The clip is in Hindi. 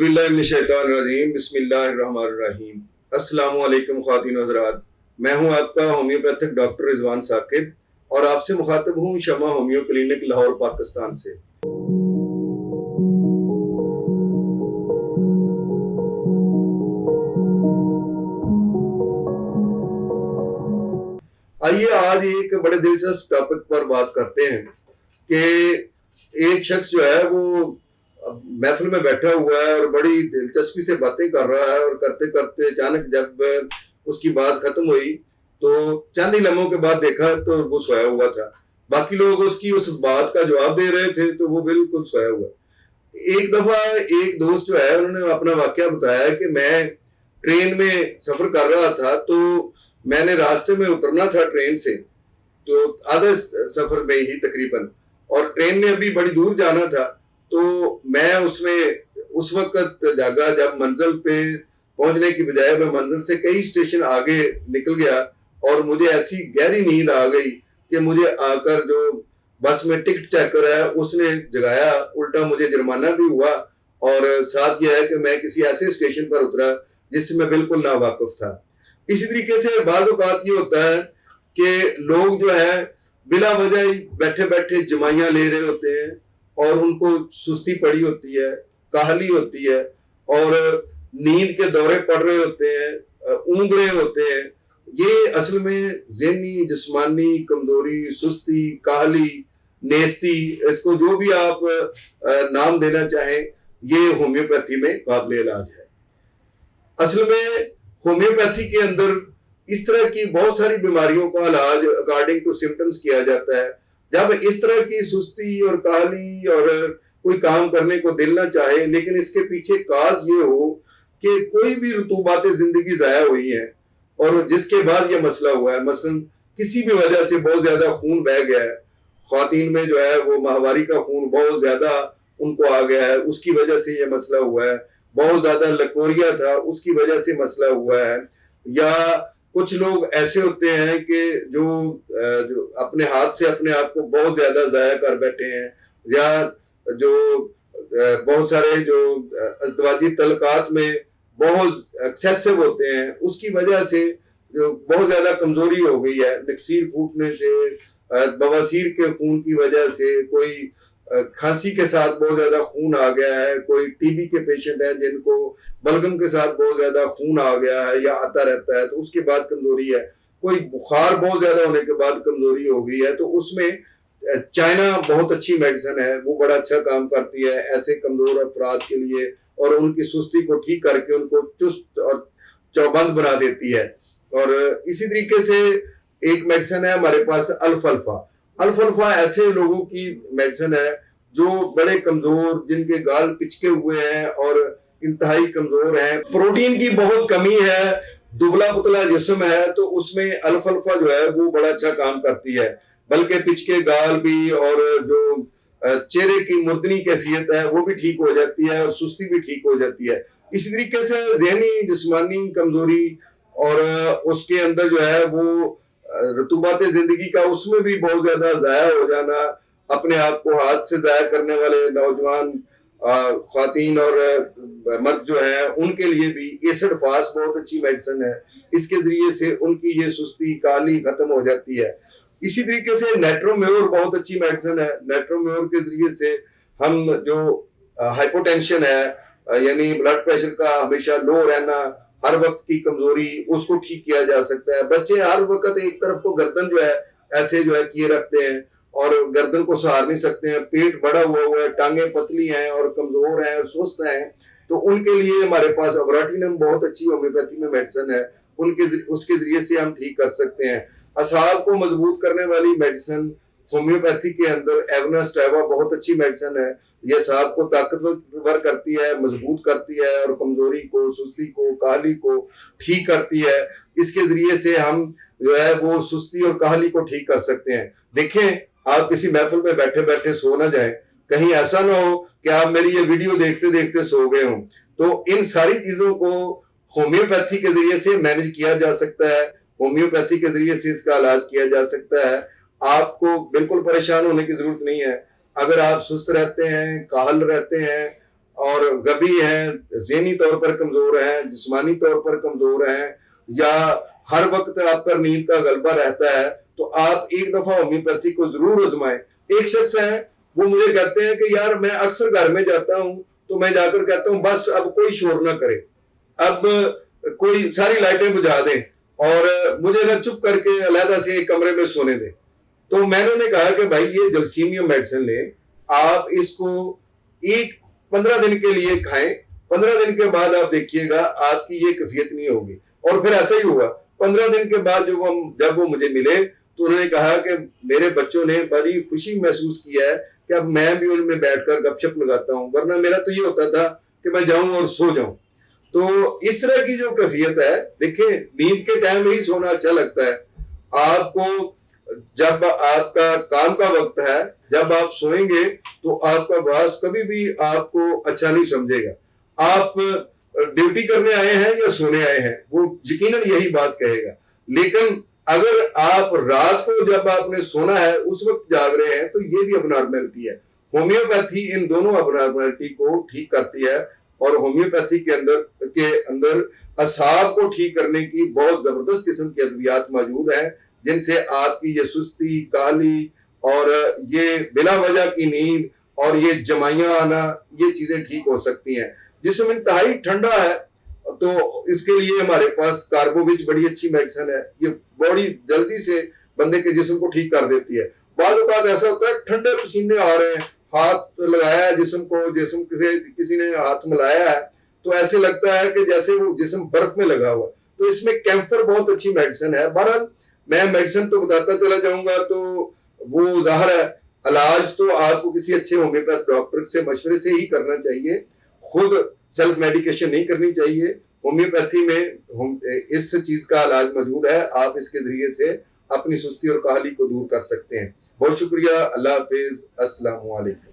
औज़ुबिल्लाहिमिनश्शैतानिर्रजीम बिस्मिल्लाहिर्रहमानिर्रहीम। अस्सलामु अलैकुम ख़वातीन व हज़रात, मैं हूं आपका होम्योपैथिक डॉक्टर रिजवान साकिब और आपसे मुखातिब हूं शमा होम्यो क्लिनिक लाहौर पाकिस्तान से। आइए आज एक बड़े दिलचस्प टॉपिक पर बात करते हैं कि एक शख्स जो है वो महफिल में बैठा हुआ है और बड़ी दिलचस्पी से बातें कर रहा है और करते करते अचानक जब उसकी बात खत्म हुई तो चंद ही लम्हों के बाद देखा तो वो सोया हुआ था। बाकी लोग उसकी उस बात का जवाब दे रहे थे तो वो बिल्कुल सोया हुआ। एक दफा एक दोस्त जो है उन्होंने अपना वाकया बताया कि मैं ट्रेन में सफर कर रहा था तो मैंने रास्ते में उतरना था ट्रेन से, तो आधा सफर में ही तकरीबन, और ट्रेन ने अभी बड़ी दूर जाना था तो मैं उसमें उस वक्त जागा जब मंजिल पे पहुंचने की बजाय मैं मंजिल से कई स्टेशन आगे निकल गया और मुझे ऐसी गहरी नींद आ गई कि मुझे आकर जो बस में टिकट चेकर है उसने जगाया, उल्टा मुझे जुर्माना भी हुआ और साथ यह है कि मैं किसी ऐसे स्टेशन पर उतरा जिससे मैं बिल्कुल नावाकिफ था। इसी तरीके से बाज़ औक़ात ये होता है कि लोग जो है बिला वजह ही बैठे बैठे जमाइयाँ ले रहे होते हैं और उनको सुस्ती पड़ी होती है, काहली होती है और नींद के दौरे पड़ रहे होते हैं, ऊँघ रहे होते हैं। ये असल में ज़हनी जिस्मानी कमजोरी, सुस्ती, काहली, नेस्ती, इसको जो भी आप नाम देना चाहें, ये होम्योपैथी में काबिल इलाज है। असल में होम्योपैथी के अंदर इस तरह की बहुत सारी बीमारियों का इलाज अकॉर्डिंग टू सिम्टम्स किया जाता है। जब इस तरह की सुस्ती और काहली और कोई काम करने को दिल ना चाहे लेकिन इसके पीछे काज ये हो कि कोई भी रुतूबात जिंदगी ज़ाया हुई है और जिसके बाद ये मसला हुआ है, मसलन किसी भी वजह से बहुत ज्यादा खून बह गया है, ख्वातीन में जो है वो माहवारी का खून बहुत ज्यादा उनको आ गया है, उसकी वजह से ये मसला हुआ है, बहुत ज्यादा लकोरिया था उसकी वजह से मसला हुआ है, या कुछ लोग ऐसे होते हैं कि जो अपने हाथ से अपने आप को बहुत ज्यादा जाया कर बैठे हैं, या जो बहुत सारे जो अज़दवाजी तलकात में बहुत एक्सेसिव होते हैं, उसकी वजह से जो बहुत ज्यादा कमजोरी हो गई है, नक्सीर फूटने से, बवासीर के खून की वजह से, कोई खांसी के साथ बहुत ज्यादा खून आ गया है, कोई टीबी के पेशेंट है जिनको बलगम के साथ बहुत ज्यादा खून आ गया है या आता रहता है तो उसके बाद कमजोरी है, कोई बुखार बहुत ज्यादा होने के बाद कमजोरी हो गई है, तो उसमें चाइना बहुत अच्छी मेडिसिन है, वो बड़ा अच्छा काम करती है ऐसे कमजोर अफराद के लिए और उनकी सुस्ती को ठीक करके उनको चुस्त और चौबंद बना देती है। और इसी तरीके से एक मेडिसिन है हमारे पास अल्फाल्फा। अल्फाल्फा ऐसे लोगों की मेडिसिन है जो बड़े कमजोर, जिनके गाल पिचके हुए हैं और इंतहाई कमजोर हैं, प्रोटीन की बहुत कमी है, दुबला पुतला जिस्म है, तो उसमें अल्फाल्फा जो है वो बड़ा अच्छा काम करती है। बल्कि पिचके गाल भी और जो चेहरे की मुर्दनी कैफियत है वो भी ठीक हो जाती है और सुस्ती भी ठीक हो जाती है। इसी तरीके से ज़हनी जिस्मानी कमजोरी और उसके अंदर जो है वो रतूबात जिंदगी का उसमें भी बहुत ज्यादा जाया हो जाना, अपने आप को हाथ से जाया करने वाले नौजवान ख्वातीन और मर्द जो है उनके लिए भी एसिड फास्ट बहुत अच्छी मेडिसिन है, इसके जरिए से उनकी ये सुस्ती काली खत्म हो जाती है। इसी तरीके से नेट्रोम्योर बहुत अच्छी मेडिसिन है। नेट्रोम्योर के जरिए से हम जो हाइपोटेंशन है यानी ब्लड प्रेशर का हमेशा लो रहना, हर वक्त की कमजोरी, उसको ठीक किया जा सकता है। बच्चे हर वक्त एक तरफ को गर्दन जो है ऐसे जो है किए रखते हैं और गर्दन को सहार नहीं सकते हैं, पेट बड़ा हुआ है, टांगे पतली हैं और कमजोर हैं और सुस्त हैं, तो उनके लिए हमारे पास अबराटिनम बहुत अच्छी होम्योपैथी में मेडिसिन है, उसके जरिए से हम ठीक कर सकते हैं। असाब को मजबूत करने वाली मेडिसिन होम्योपैथी के अंदर एवनास्ट्रावा बहुत अच्छी मेडिसिन है, यह असाब को ताकतवर करती है, मजबूत करती है और कमजोरी को, सुस्ती को, काहली को ठीक करती है। इसके जरिए से हम जो है वो सुस्ती और काहली को ठीक कर सकते हैं। देखें, आप किसी महफिल में बैठे बैठे सो ना जाएं, कहीं ऐसा ना हो कि आप मेरी ये वीडियो देखते देखते सो गए हों। तो इन सारी चीजों को होम्योपैथी के जरिए से मैनेज किया जा सकता है, होम्योपैथी के जरिए से इसका इलाज किया जा सकता है। आपको बिल्कुल परेशान होने की जरूरत नहीं है। अगर आप सुस्त रहते हैं, काहल रहते हैं और गबी हैं, ज़हनी तौर पर कमजोर हैं, जिस्मानी तौर पर कमजोर हैं, या हर वक्त आप पर नींद का गलबा रहता है, तो आप एक दफा होम्योपैथी को जरूर आजमाएं। एक शख्स है, वो मुझे कहते हैं कि यार मैं अक्सर घर में जाता हूं तो मैं जाकर कहता हूं बस अब कोई शोर ना करे, अब कोई सारी लाइटें बुझा दें और मुझे ना चुप करके अलहदा से एक कमरे में सोने दें। तो मैंने उन्हें कहा कि भाई ये जलसीमियम मेडिसिन लें, आप इसको 15 दिन के लिए खाएं, 15 दिन के बाद आप देखिएगा आपकी ये कैफियत नहीं होगी। और फिर ऐसा ही हुआ, 15 दिन के बाद जब वो मुझे मिले तो उन्होंने कहा कि मेरे बच्चों ने बड़ी खुशी महसूस किया है कि अब मैं भी उनमें बैठकर गपशप लगाता हूं, वरना मेरा तो ये होता था कि मैं जाऊं और सो जाऊं। तो इस तरह की जो कैफियत है, देखिए नींद के टाइम ही सोना अच्छा लगता है आपको। जब आपका काम का वक्त है, जब आप सोएंगे तो आपका बॉस कभी भी आपको अच्छा नहीं समझेगा। आप ड्यूटी करने आए हैं या सोने आए हैं, वो यकीनन यही बात कहेगा। लेकिन अगर आप रात को जब आपने सोना है उस वक्त जाग रहे हैं, तो ये भी अबनॉर्मेलिटी है। होम्योपैथी इन दोनों अबनॉर्मेलिटी को ठीक करती है और होम्योपैथी के अंदर असाब को ठीक करने की बहुत जबरदस्त किस्म की अद्वियात मौजूद हैं, जिनसे आपकी ये सुस्ती, काली और ये बिला वजह की नींद और ये जमाइयां आना, ये चीजें ठीक हो सकती हैं। जिसम इंतहाई ठंडा है तो इसके लिए हमारे पास कार्बोविच बड़ी अच्छी मेडिसिन है, ये बड़ी जल्दी से बंदे के जिस्म को ठीक कर देती है। बाद औक़ात ऐसा होता है ठंडे पसीने आ रहे हैं, हाथ लगाया है जिस्म को, जिस्म किसी ने हाथ मिलाया है तो ऐसे लगता है कि जैसे वो जिस्म बर्फ में लगा हुआ। तो इसमें कैंफर बहुत अच्छी मेडिसिन है। बहरहाल मैं मेडिसिन तो बताता चला जाऊंगा तो वो जाहिर है इलाज तो आपको किसी अच्छे होम्योपैथ डॉक्टर से मशवरे से ही करना चाहिए, खुद सेल्फ मेडिकेशन नहीं करनी चाहिए। होम्योपैथी में इस चीज का इलाज मौजूद है, आप इसके जरिए से अपनी सुस्ती और काहली को दूर कर सकते हैं। बहुत शुक्रिया, अल्लाह हाफिज, अस्सलाम वालेकुम।